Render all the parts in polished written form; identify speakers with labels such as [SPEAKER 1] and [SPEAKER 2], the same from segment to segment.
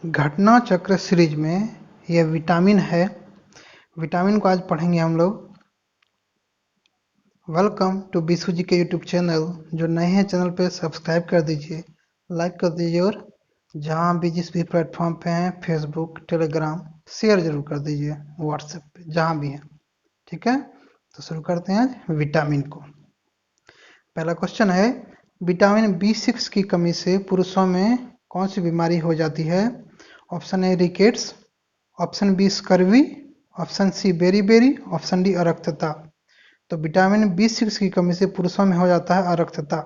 [SPEAKER 1] घटना चक्र सीरीज में यह विटामिन है। विटामिन को आज पढ़ेंगे हम लोग। वेलकम टू बीसू जी के यूट्यूब चैनल। जो नए हैं चैनल पे सब्सक्राइब कर दीजिए, लाइक कर दीजिए और जहाँ भी जिस भी प्लेटफॉर्म पे हैं, फेसबुक, टेलीग्राम, शेयर जरूर कर दीजिए, व्हाट्सएप पे, जहाँ भी है। ठीक है, तो शुरू करते हैं आज विटामिन को। पहला क्वेश्चन है, विटामिन B6 की कमी से पुरुषों में कौन सी बीमारी हो जाती है? Option A rickets, option B scurvy, option C beri, option D अरक्तता। तो विटामिन B6 की कमी से पुरुषों में हो जाता है अरक्तता।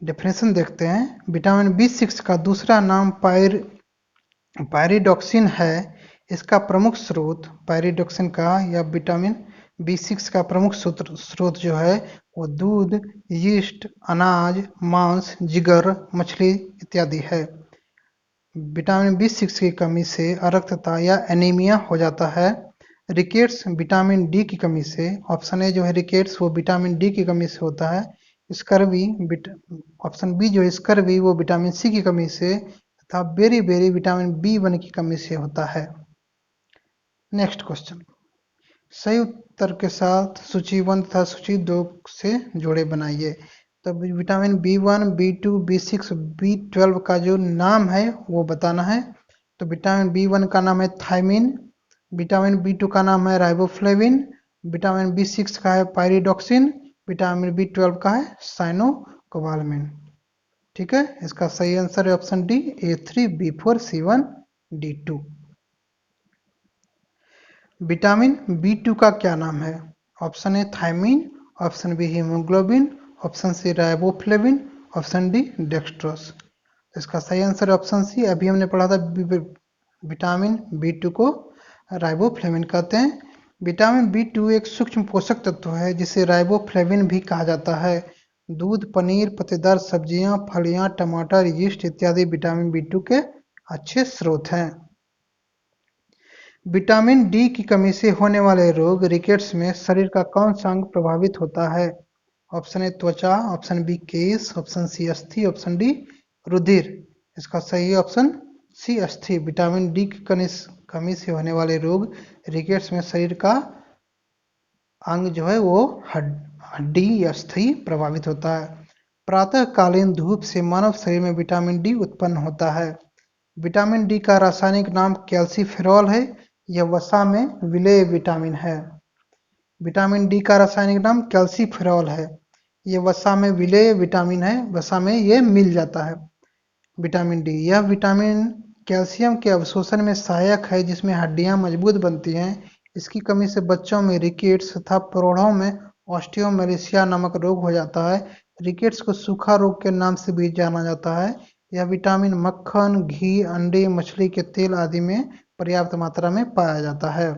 [SPEAKER 1] डेफिनेशन देखते हैं। विटामिन B6 का दूसरा नाम पायरिडॉक्सिन है। इसका प्रमुख स्रोत पायरिडॉक्सिन का या विटामिन B6 का प्रमुख स्रोत जो है वो दूध, यीस्ट, अनाज, मांस, जिगर, मछली इत्यादि है। विटामिन B6 की कमी से अरक्तता या एनीमिया हो जाता है। रिकेट्स विटामिन डी की कमी से, ऑप्शन ए जो है रिकेट्स वो विटामिन डी की कमी से होता है। स्कर्वी ऑप्शन बी जो है स्कर्वी वो विटामिन सी की कमी से तथा बेरी विटामिन B1 की कमी से होता है। नेक्स्ट क्वेश्चन, सही उत्तर के साथ सूची 1 तथा सूची 2 से जोड़े बनाइए। तो vitamin B1, B2, B6, B12 का जो नाम है वो बताना है। तो विटामिन B1 का नाम है थायमिन, विटामिन B2 का नाम है राइबोफ्लेविन, विटामिन B6 का है पायरिडॉक्सिन, विटामिन B12 का है साइनोकोबालामिन। ठीक है, इसका सही आंसर है option D, A3, B4, C1, D2। Vitamin B2 का क्या नाम है? Option A thiamine, option B haemoglobin, option C riboflavin, option D dextrose. इसका सही आंसर है ऑप्शन सी। अभी हमने पढ़ा था विटामिन B2 को राइबोफ्लेविन कहते हैं। विटामिन B2 एक सूक्ष्म पोषक तत्व है जिसे राइबोफ्लेविन भी कहा जाता है। दूध, पनीर, पत्तेदार सब्जियां, फलियां, टमाटर, यीस्ट इत्यादि विटामिन B2 के अच्छे स्रोत हैं। विटामिन डी की कमी से होने वाले रोग रिकेट्स में शरीर का कौन सा अंग प्रभावित होता है? ऑप्शन ए त्वचा, ऑप्शन बी केस, ऑप्शन सी अस्थि, ऑप्शन डी रुधिर। इसका सही ऑप्शन सी अस्थि। विटामिन डी की कमी से होने वाले रोग रिकेट्स में शरीर का अंग जो है वो हड्डी या अस्थि प्रभावित होता है। प्रातःकालीन धूप से मानव शरीर में विटामिन डी उत्पन्न होता है। विटामिन डी का रासायनिक नाम कैल्सीफेरॉल है। यह वसा में विलेय विटामिन है। विटामिन डी का रासायनिक नाम कैल्सीफेरॉल है। यह वसा में विलेय विटामिन है, वसा में ये मिल जाता है। विटामिन डी यह विटामिन कैल्शियम के अवशोषण में सहायक है जिसमें हड्डियां मजबूत बनती हैं। इसकी कमी से बच्चों में रिकेट्स तथा प्रौढ़ों में ऑस्टियोमेलेशिया नामक रोग हो जाता है। रिकेट्स को सूखा रोग के नाम से भी जाना जाता है। यह विटामिन मक्खन, घी, अंडे, मछली के तेल आदि में पर्याप्त मात्रा में पाया जाता है।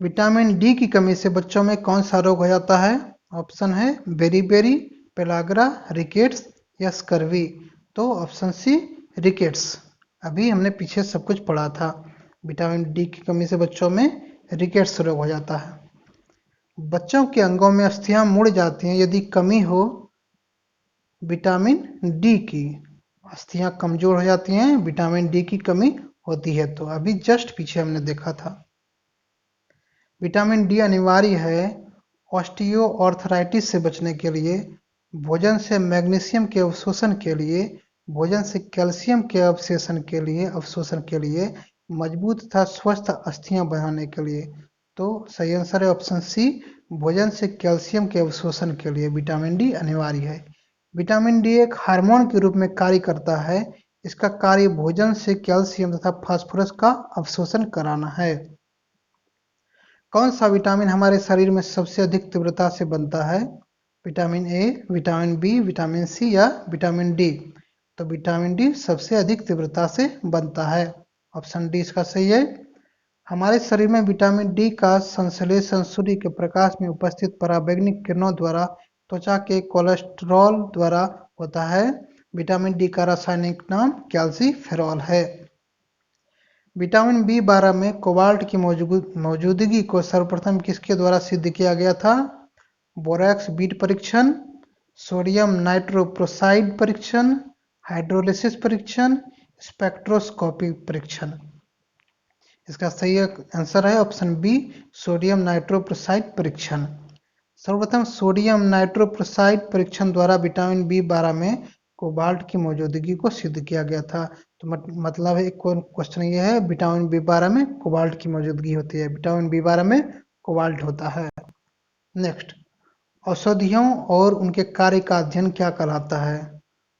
[SPEAKER 1] विटामिन डी की कमी से बच्चों में कौन सा रोग हो जाता है? ऑप्शन है बेरी, पेलाग्रा, रिकेट्स या स्कर्वी। तो ऑप्शन सी रिकेट्स। अभी हमने पीछे सब कुछ पढ़ा था। विटामिन डी की कमी से बच्चों में रिकेट्स रोग हो जाता है। बच्चों के अंगों में अस्थियां मुड़ जाती हैं यदि कमी हो विटामिन डी की। अस्थियां कमजोर हो जाती हैं, विटामिन डी की कमी होती है। तो अभी जस्ट पीछे हमने देखा था। विटामिन डी अनिवार्य है ऑस्टियोआर्थराइटिस से बचने के लिए, भोजन से मैग्नीशियम के अवशोषण के लिए, भोजन से कैल्शियम के अवशोषण के लिए, मजबूत तथा स्वस्थ अस्थियां बनाने के लिए। तो सही आंसर है ऑप्शन सी, भोजन से कैल्शियम के अवशोषण के लिए विटामिन डी अनिवार्य है। विटामिन डी एक हार्मोन के रूप में कार्य करता है। इसका कार्य भोजन से कैल्शियम तथा फास्फोरस का अवशोषण कराना है। कौन सा विटामिन हमारे शरीर में सबसे अधिक तीव्रता से बनता है? Vitamin A, vitamin B, vitamin C या विटामिन डी? तो विटामिन डी सबसे अधिक तीव्रता से बनता है। ऑप्शन डी इसका सही है। हमारे शरीर में विटामिन डी का संश्लेषण सूर्य के प्रकाश में उपस्थित पराबैंगनी किरणों द्वारा त्वचा के कोलेस्ट्रॉल द्वारा होता है। विटामिन डी का रासायनिक नाम कैल्सीफेरॉल है। विटामिन B12 में कोबाल्ट की मौजूदगी को सर्वप्रथम किसके द्वारा सिद्ध किया गया था? बोरैक्स बीट परीक्षण, सोडियम नाइट्रोप्रोसाइड परीक्षण, हाइड्रोलिसिस परीक्षण, स्पेक्ट्रोस्कोपी परीक्षण। इसका सही आंसर है ऑप्शन बी, सोडियम नाइट्रोप्रोसाइड परीक्षण। सर्वप्रथम सोडियम नाइट्रोप्रोसाइड परीक्षण द्वारा विटामिन बी 12 में कोबाल्ट की मौजूदगी को सिद्ध किया गया था। तो मतलब है, एक क्वेश्चन ये है, विटामिन बी 12 में कोबाल्ट की मौजूदगी होती है, विटामिन बी 12 में कोबाल्ट होता है। नेक्स्ट, औषधियों और उनके कार्य का अध्ययन क्या कहलाता है?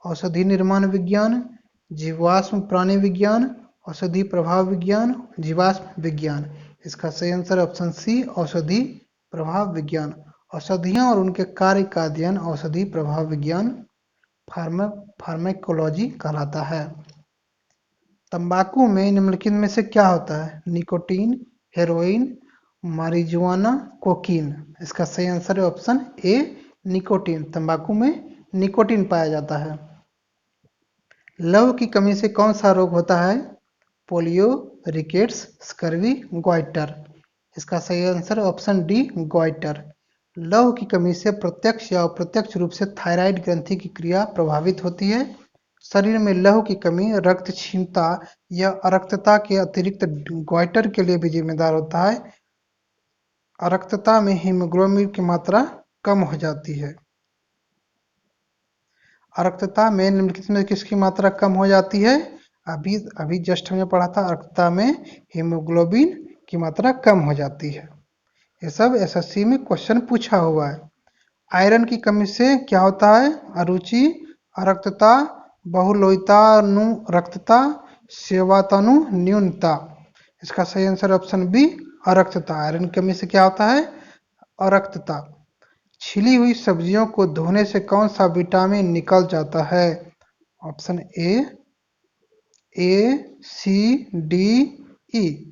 [SPEAKER 1] औषधि निर्माण विज्ञान, जीवाश्म प्राणी विज्ञान, औषधि प्रभाव विज्ञान, जीवाश्म विज्ञान। इसका सही आंसर ऑप्शन सी, औषधि प्रभाव विज्ञान। औषधियों और उनके कार्य का अध्ययन औषधि प्रभाव विज्ञान फार्मेकोलॉजी कहलाता है। तंबाकू में निम्नलिखित में से क्या होता है? Nicotine, heroin, marijuana, cocaine. इसका सही आंसर है ऑप्शन ए, निकोटीन। तंबाकू में निकोटीन पाया जाता है। लौह की कमी से कौन सा रोग होता है? Polio, rickets, scurvy, goitre. इसका सही आंसर ऑप्शन डी, ग्वाइटर। लौह की कमी से प्रत्यक्ष या अप्रत्यक्ष रूप से थायराइड ग्रंथि की क्रिया प्रभावित होती है। शरीर में लौह की कमी रक्त क्षीणता या अरक्तता के अतिरिक्त ग्वाइटर के लिए भी जिम्मेदार होता है। अरक्तता में हीमोग्लोबिन की मात्रा कम हो जाती है। अरक्तता में निम्नलिखित में किसकी मात्रा कम हो जाती है? अभी जस्ट हमने पढ़ा था, अरक्तता में हीमोग्लोबिन की मात्रा कम हो जाती है। ये सब एसएससी में क्वेश्चन पूछा हुआ है। आयरन की कमी से क्या होता है? अरुचि, अरक्तता, बहुलोहितानुरक्तता, सेवातनु न्यूनता। इसका सही आंसर ऑप्शन बी, अरक्तता। आयरन की कमी से क्या होता है? अरक्तता। छिली हुई सब्जियों को धोने से कौन सा विटामिन निकल जाता है? ऑप्शन ए, सी, डी, ई।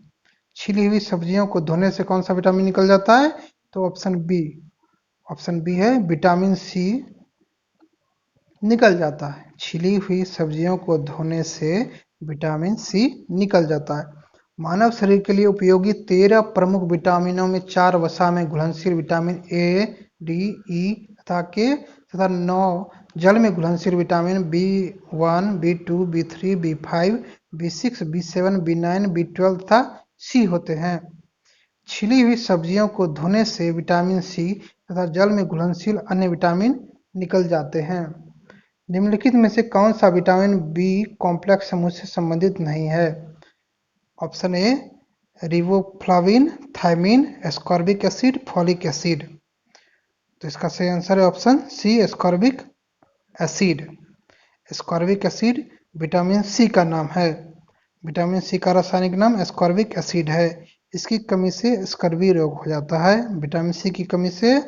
[SPEAKER 1] छिली हुई सब्जियों को धोने से कौन सा विटामिन निकल जाता है? तो ऑप्शन बी है, विटामिन सी निकल जाता है। छिली हुई सब्जियों को धोने से विटामिन सी निकल जाता है। मानव शरीर के लिए उपयोगी 13 प्रमुख विटामिनों में 4 वसा में घुलनशील विटामिन ए, डी, ई तथा के तथा 9 जल में घुलनशील vitamin B1, बी2, B3, B5, B6, बी7, बी9, B12 तथा सी होते हैं। छिली हुई सब्जियों को धोने से विटामिन सी तथा जल में घुलनशील अन्य विटामिन निकल जाते हैं। निम्नलिखित में से कौन सा विटामिन बी कॉम्प्लेक्स समूह से संबंधित नहीं है? Option A, riboflavin, thiamine, ascorbic acid, folic acid. तो इसका सही आंसर है option C, ascorbic acid. Ascorbic acid vitamin C का नाम है। विटामिन सी का रासायनिक नाम एस्कॉर्बिक एसिड है। इसकी कमी से स्कर्वी रोग हो जाता है। विटामिन सी की कमी से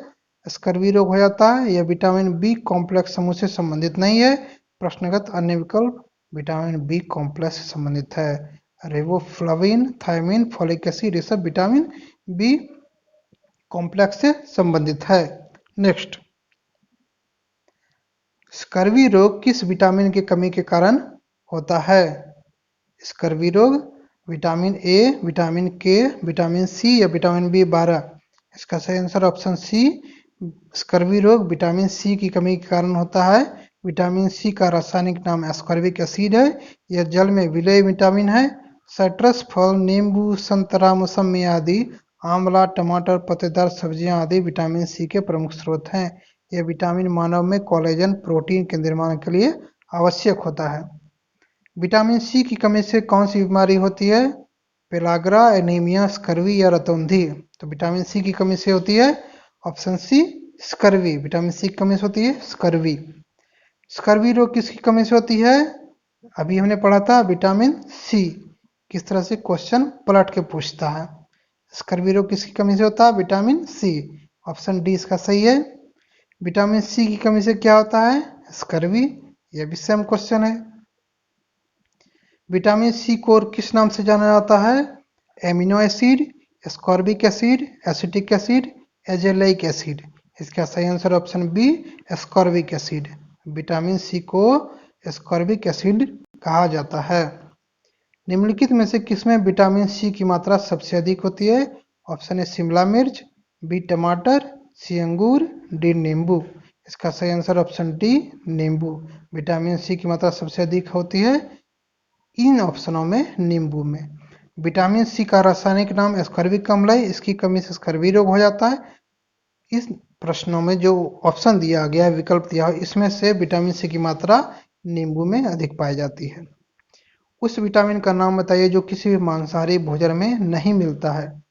[SPEAKER 1] स्कर्वी रोग हो जाता है। यह विटामिन बी कॉम्प्लेक्स समूह से संबंधित नहीं है। प्रश्नगत अन्य विकल्प विटामिन बी कॉम्प्लेक्स से संबंधित है। रिबोफ्लाविन, थायमिन, फॉलिक एसिड ये सब विटामिन बी कॉम्प्लेक्स से संबंधित है। नेक्स्ट, स्कर्वी रोग किस विटामिन की कमी के कारण होता है? स्कर्वी रोग vitamin A, vitamin K, vitamin C या विटामिन बी 12। इसका सही आंसर ऑप्शन सी, स्कर्वी रोग विटामिन सी की कमी के कारण होता है। विटामिन सी का रासायनिक नाम एस्कॉर्बिक एसिड है। यह जल में विलेय विटामिन है। साइट्रस फल, नींबू, संतरा, मौसमी आदि, आंवला, टमाटर, पत्तेदार सब्जियां आदि विटामिन सी के प्रमुख स्रोत हैं। यह विटामिन मानव में कोलेजन प्रोटीन के निर्माण के लिए आवश्यक होता है। विटामिन सी की कमी से कौन सी बीमारी होती है? पेलाग्रा, एनीमिया, स्कर्वी या रतौंधी। तो विटामिन सी की कमी से होती है option C, scurvy. Vitamin C की कमी से होती है स्कर्वी। स्कर्वी रोग किसकी कमी से होती है? अभी हमने पढ़ा था विटामिन सी। किस तरह से क्वेश्चन पलट के पूछता है। स्कर्वी रोग किसकी कमी से होता है? विटामिन सी। ऑप्शन डी इसका सही है। विटामिन सी की कमी से क्या होता है? स्कर्वी। यह भी सेम क्वेश्चन है। विटामिन सी को किस नाम से जाना जाता है? Amino acid, ascorbic acid, acetic acid, azelaic acid. इसका सही answer option B, ascorbic acid. Vitamin C को एस्कॉर्बिक एसिड कहा जाता है। निम्नलिखित में से किसमें विटामिन सी की मात्रा सबसे अधिक होती है? ऑप्शन ए शिमला मिर्च, बी टमाटर, सी अंगूर, डी नींबू। इसका सही आंसर ऑप्शन डी नींबू। विटामिन सी की मात्रा सबसे अधिक होती है इन ऑप्शनों में नींबू में। विटामिन सी का रासायनिक नाम एस्कॉर्बिक अम्ल है, इसकी कमी से स्कर्वी रोग हो जाता है। इस प्रश्नों में जो ऑप्शन दिया गया है, विकल्प दिया है, इसमें से विटामिन सी की मात्रा नींबू में अधिक पाई जाती है। उस विटामिन का नाम बताइए जो किसी भी मांसाहारी भोजन में नहीं मिलता है।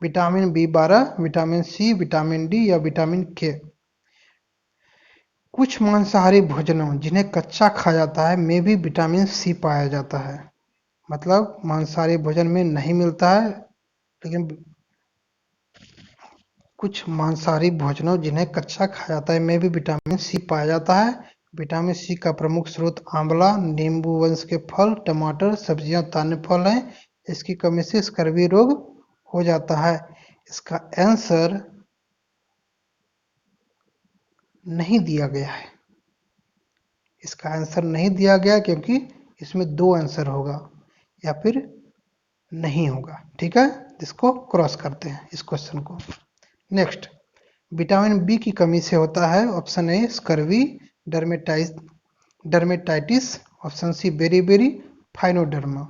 [SPEAKER 1] Vitamin B12, vitamin C, vitamin D या विटामिन के। कुछ मांसाहारी भोजनों जिन्हें कच्चा खाया जाता है में भी विटामिन सी पाया जाता है। मतलब मांसाहारी भोजन में नहीं मिलता है, लेकिन कुछ मांसाहारी भोजनों जिन्हें कच्चा खाया जाता है में भी विटामिन सी पाया जाता है। विटामिन सी का प्रमुख स्रोत आंवला, नींबू वंश के फल, टमाटर, सब्जियां, ताने फल हैं। इसकी कमी से स्कर्वी रोग हो जाता है। इसका आंसर नहीं दिया गया है। इसका आंसर नहीं दिया गया क्योंकि इसमें दो आंसर होगा, या फिर नहीं होगा। ठीक है, इसको क्रॉस करते हैं इस क्वेश्चन को। नेक्स्ट, विटामिन बी की कमी से होता है option A scurvy, dermatitis, option C beri phrynoderma.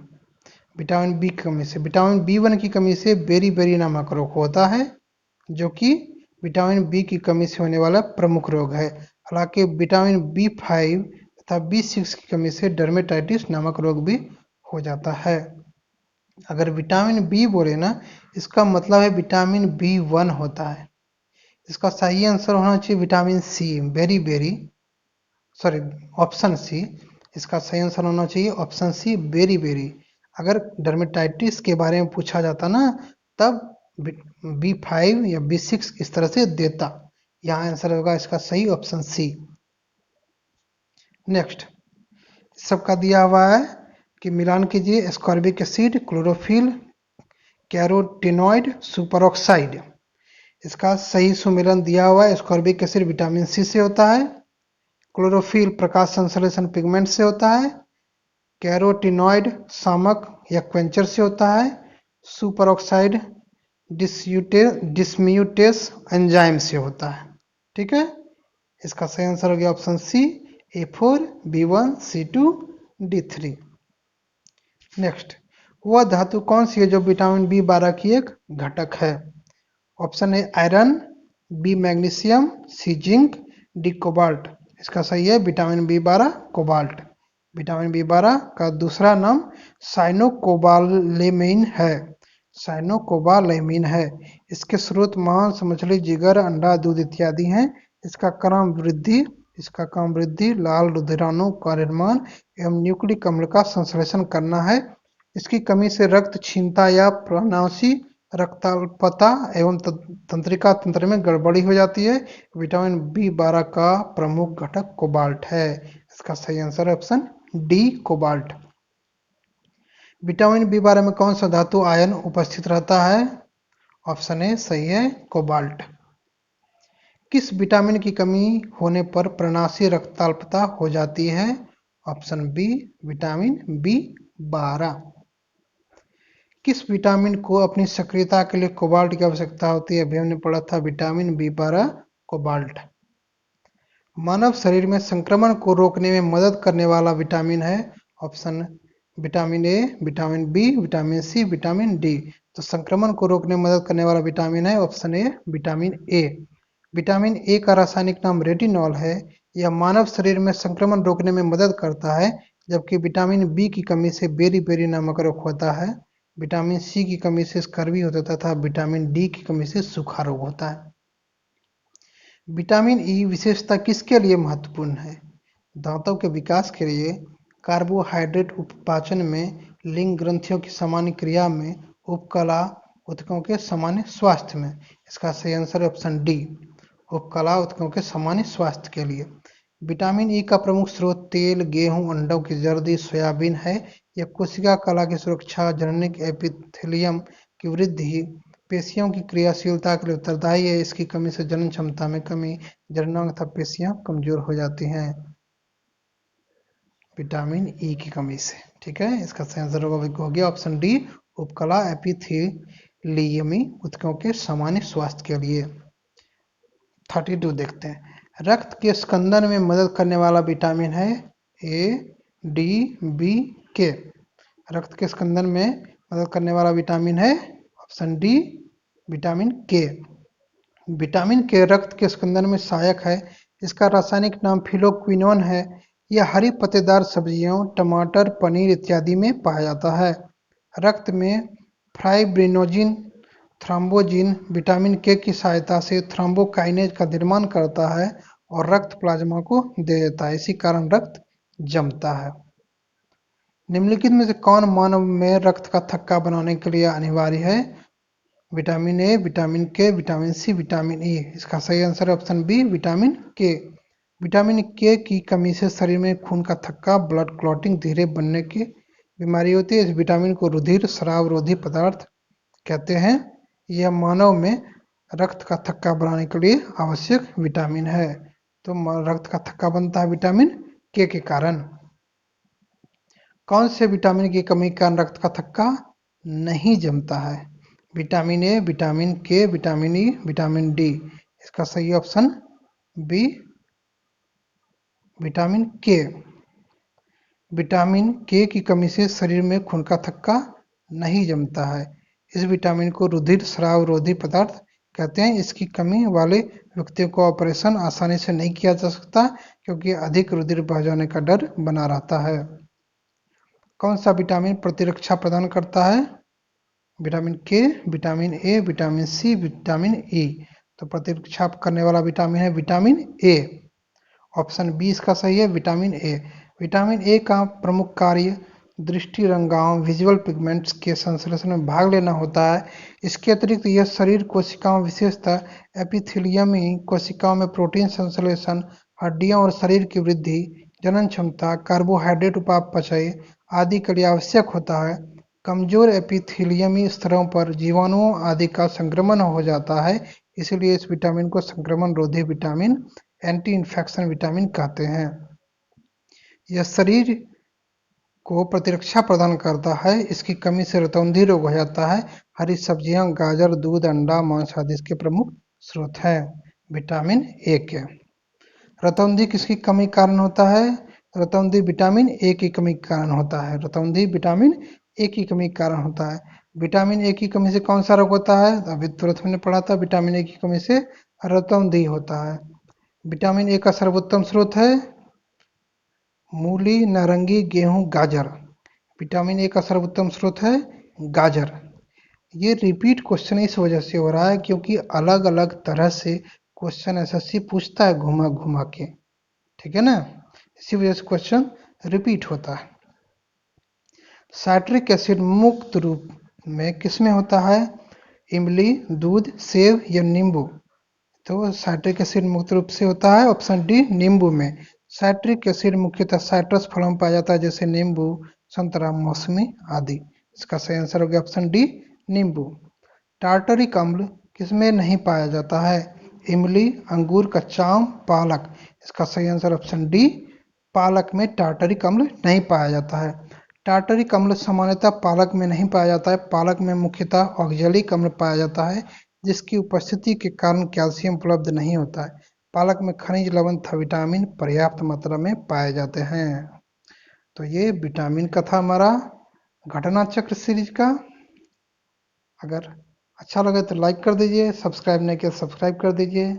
[SPEAKER 1] Vitamin B की कमी से, विटामिन B1 की कमी से बेरी नामक रोग होता है, जो कि विटामिन बी की कमी से होने वाला प्रमुख रोग है। हालांकि विटामिन B5 तथा B6 की कमी से डर्मेटाइटिस नामक रोग भी हो जाता है। अगर विटामिन बी बोले ना, इसका मतलब है विटामिन B1 होता है। इसका सही आंसर होना चाहिए vitamin C, sorry option C. इसका सही आंसर होना चाहिए ऑप्शन सी बेरी। अगर डर्मेटाइटिस के बारे में पूछा जाता ना, तब B5 या B6 इस तरह से देता। यहाँ आंसर होगा इसका सही ऑप्शन सी। नेक्स्ट, सबका दिया हुआ है कि मिलान कीजिए ascorbic acid, chlorophyll, carotenoid, superoxide. इसका सही सुमेलन दिया हुआ है। एस्कॉर्बिक एसिड विटामिन सी से होता है, क्लोरोफिल प्रकाश संश्लेषण पिगमेंट से होता है, कैरोटिनॉइड शामक या क्वेंचर से होता है, सुपर ऑक्साइड डिसम्यूटेस एंजाइम से होता है। ठीक है, इसका सही आंसर हो गया option C A4, B1, C2, D3। Next, वह धातु कौन सी है जो विटामिन B12 की एक घटक है? Option A iron, B magnesium, C zinc, D cobalt. इसका सही है vitamin B12 cobalt. Vitamin B12 का दूसरा नाम साइनोकोबालेमिन है। साइनोकोबालेमिन है। इसके स्रोत मांस, मछली, जिगर, अंडा, दूध इत्यादि हैं। इसका काम वृद्धि, लाल रुधिराणु का निर्माण एवं न्यूक्लिक अम्ल का संश्लेषण करना है। इसकी कमी से रक्त क्षीणता या प्रणाशी, रक्ताल्पता एवं तंत्रिका तंत्र में गड़बड़ी हो जाती है। विटामिन B12 का प्रमुख घटक कोबाल्ट है। इसका सही answer option D cobalt. Vitamin B12 में कौन सा धातु आयन उपस्थित रहता है? ऑप्शन ए सही है कोबाल्ट। किस विटामिन की कमी होने पर प्रणाशी रक्ताल्पता हो जाती है? Option B vitamin B12। किस विटामिन को अपनी सक्रियता के लिए कोबाल्ट की आवश्यकता होती है? अभी हमने पढ़ा था विटामिन B12 कोबाल्ट। मानव शरीर में संक्रमण को रोकने में मदद करने वाला विटामिन है। Option vitamin A, vitamin B, vitamin C, vitamin D. तो संक्रमण को रोकने में मदद करने वाला विटामिन है option A vitamin A. Vitamin A का रासायनिक नाम रेटिनॉल है। यह मानव शरीर में संक्रमण रोकने में मदद करता है, जबकि विटामिन बी की कमी से बेरी नामक रोग होता है। विटामिन सी की कमी से स्कर्वी होता है तथा विटामिन डी की कमी से सूखा रोग होता है। विटामिन ई विशेषता किसके लिए महत्वपूर्ण है? दांतों के विकास के लिए, कार्बोहाइड्रेट उपपाचन में, लिंग ग्रंथियों की सामान्य क्रिया में, उपकला ऊतकों के सामान्य स्वास्थ्य में। इसका सही आंसर है ऑप्शन डी उपकला ऊतकों के सामान्य स्वास्थ्य के लिए। विटामिन ई का प्रमुख स्रोत तेल, गेहूं, अंडों की जर्दी, सोयाबीन है। यह कोशिका कला की सुरक्षा, जननिक एपिथेलियम की वृद्धि, पेशियों की क्रियाशीलता के लिए उत्तरदायी है। इसकी कमी से जनन क्षमता में कमी, जननांग तथा पेशियां कमजोर हो जाती हैं विटामिन ई की कमी से। ठीक है, इसका सही आंसर हो गया ऑप्शन डी उपकला एपिथेलियमी ऊतकों के सामान्य स्वास्थ्य के लिए। 32 देखते हैं। रक्त के स्कंदन में मदद करने वाला विटामिन है ए, डी, बी, के। रक्त के स्कंदन में मदद करने वाला विटामिन है option D, vitamin K. Vitamin के रक्त के स्कंदन में सहायक है। इसका रासायनिक नाम फिलोक्विनोन है। यह हरी पत्तेदार सब्जियों, टमाटर, पनीर इत्यादि में पाया जाता है। रक्त में फाइब्रिनोजिन, थ्रोम्बोजिन विटामिन के की सहायता से थ्रोम्बोकाइनेज का निर्माण करता है और रक्त प्लाज्मा को दे देता है। इसी कारण रक्त जमता है। निम्नलिखित में से कौन मानव में रक्त का थक्का बनाने के लिए अनिवार्य है? Vitamin A, vitamin K, vitamin C, vitamin ई। इसका सही आंसर है option B, vitamin K. Vitamin के की कमी से शरीर में खून का थक्का, ब्लड क्लॉटिंग, धीरे बनने की बीमारी होती है। इस विटामिन को रुधिर स्राव रोधी पदार्थ कहते हैं। यह मानव में रक्त का थक्का बनाने के लिए आवश्यक विटामिन है। तो रक्त का थक्का बनता है विटामिन के कारण। कौन से विटामिन की कमी के कारण रक्त का थक्का नहीं जमता है? Vitamin A, vitamin K, vitamin E, vitamin D. इसका सही option B, vitamin K. Vitamin के की कमी से शरीर में खून का थक्का नहीं जमता है। इस विटामिन को रुधिर स्राव रोधी पदार्थ कहते हैं। इसकी कमी वाले व्यक्तियों को ऑपरेशन आसानी से नहीं किया जा सकता क्योंकि अधिक रुधिर बह जाने का डर बना रहता है। कौन सा विटामिन प्रतिरक्षा प्रदान करता है? Vitamin K, vitamin A, vitamin C, vitamin E. तो प्रतिरक्षा करने वाला विटामिन है विटामिन ए। ऑप्शन बी इसका सही है, विटामिन ए। विटामिन ए का प्रमुख कार्य दृष्टि रंगाओं विजुअल पिगमेंट्स के संश्लेषण में भाग लेना होता है। इसके अतिरिक्त यह शरीर कोशिकाओं, विशेषतः एपिथेलियमी कोशिकाओं में प्रोटीन संश्लेषण, हड्डियों और शरीर की वृद्धि, जनन क्षमता, कार्बोहाइड्रेट उपापचय आदि के लिए आवश्यक होता है। कमजोर एपिथेलियमी स्तरों पर जीवाणुओं आदि का संक्रमण हो जाता है, इसलिए इस विटामिन को संक्रमण रोधी विटामिन, एंटी इन्फेक्शन विटामिन कहते हैं। यह शरीर को प्रतिरक्षा प्रदान करता है। इसकी कमी से रतौंधी रोग हो जाता है। हरी सब्जियां, गाजर, दूध, अंडा, मांस आदि इसके प्रमुख स्रोत हैं विटामिन ए के। रतौंधी किसकी कमी के कारण होता है? रतौंधी विटामिन ए की कमी के कारण होता है। रतौंधी विटामिन ए की कमी के कारण होता है। विटामिन ए की कमी से कौन सा रोग होता है? अभी तुरंत हमने पढ़ा था, विटामिन ए की कमी से रतौंधी होता है। विटामिन ए का सर्वोत्तम स्रोत है मूली, नारंगी, गेहूं, गाजर। विटामिन ए का सर्वोत्तम स्रोत है गाजर। ये रिपीट क्वेश्चन इस वजह से हो रहा है क्योंकि अलग अलग तरह से क्वेश्चन एसएससी पूछता है घुमा घुमा के, ठीक है ना, इसी वजह से क्वेश्चन रिपीट होता है। साइट्रिक एसिड मुक्त रूप में किसमें होता है? इमली, दूध, सेब या नींबू? तो साइट्रिक एसिड मुक्त रूप से होता है ऑप्शन डी, नींबू में। साइट्रिक एसिड मुख्यतः साइट्रस फलों में पाया जाता है जैसे नींबू, संतरा, मौसमी आदि। इसका सही आंसर हो गया ऑप्शन डी, नींबू। टार्टरिक अम्ल किसमें नहीं पाया जाता है? इमली, अंगूर, कच्चा आम, पालक। इसका सही आंसर ऑप्शन डी, पालक में टार्टरिक अम्ल नहीं पाया जाता है। टार्टरिक अम्ल सामान्यतः पालक में नहीं पाया जाता है। पालक में मुख्यतः ऑक्जेलिक अम्ल पाया जाता है जिसकी उपस्थिति के कारण कैल्शियम उपलब्ध नहीं होता है। पालक में खनिज, लवण तथा विटामिन पर्याप्त मात्रा में पाए जाते हैं। तो ये विटामिन का था हमारा घटना चक्र सीरीज का। अगर अच्छा लगे तो लाइक कर दीजिए, सब्सक्राइब नहीं किया सब्सक्राइब कर दीजिए।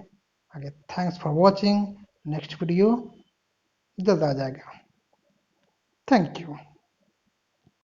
[SPEAKER 1] आगे thanks for watching. Next video जल्द आ जाएगा। Thank you.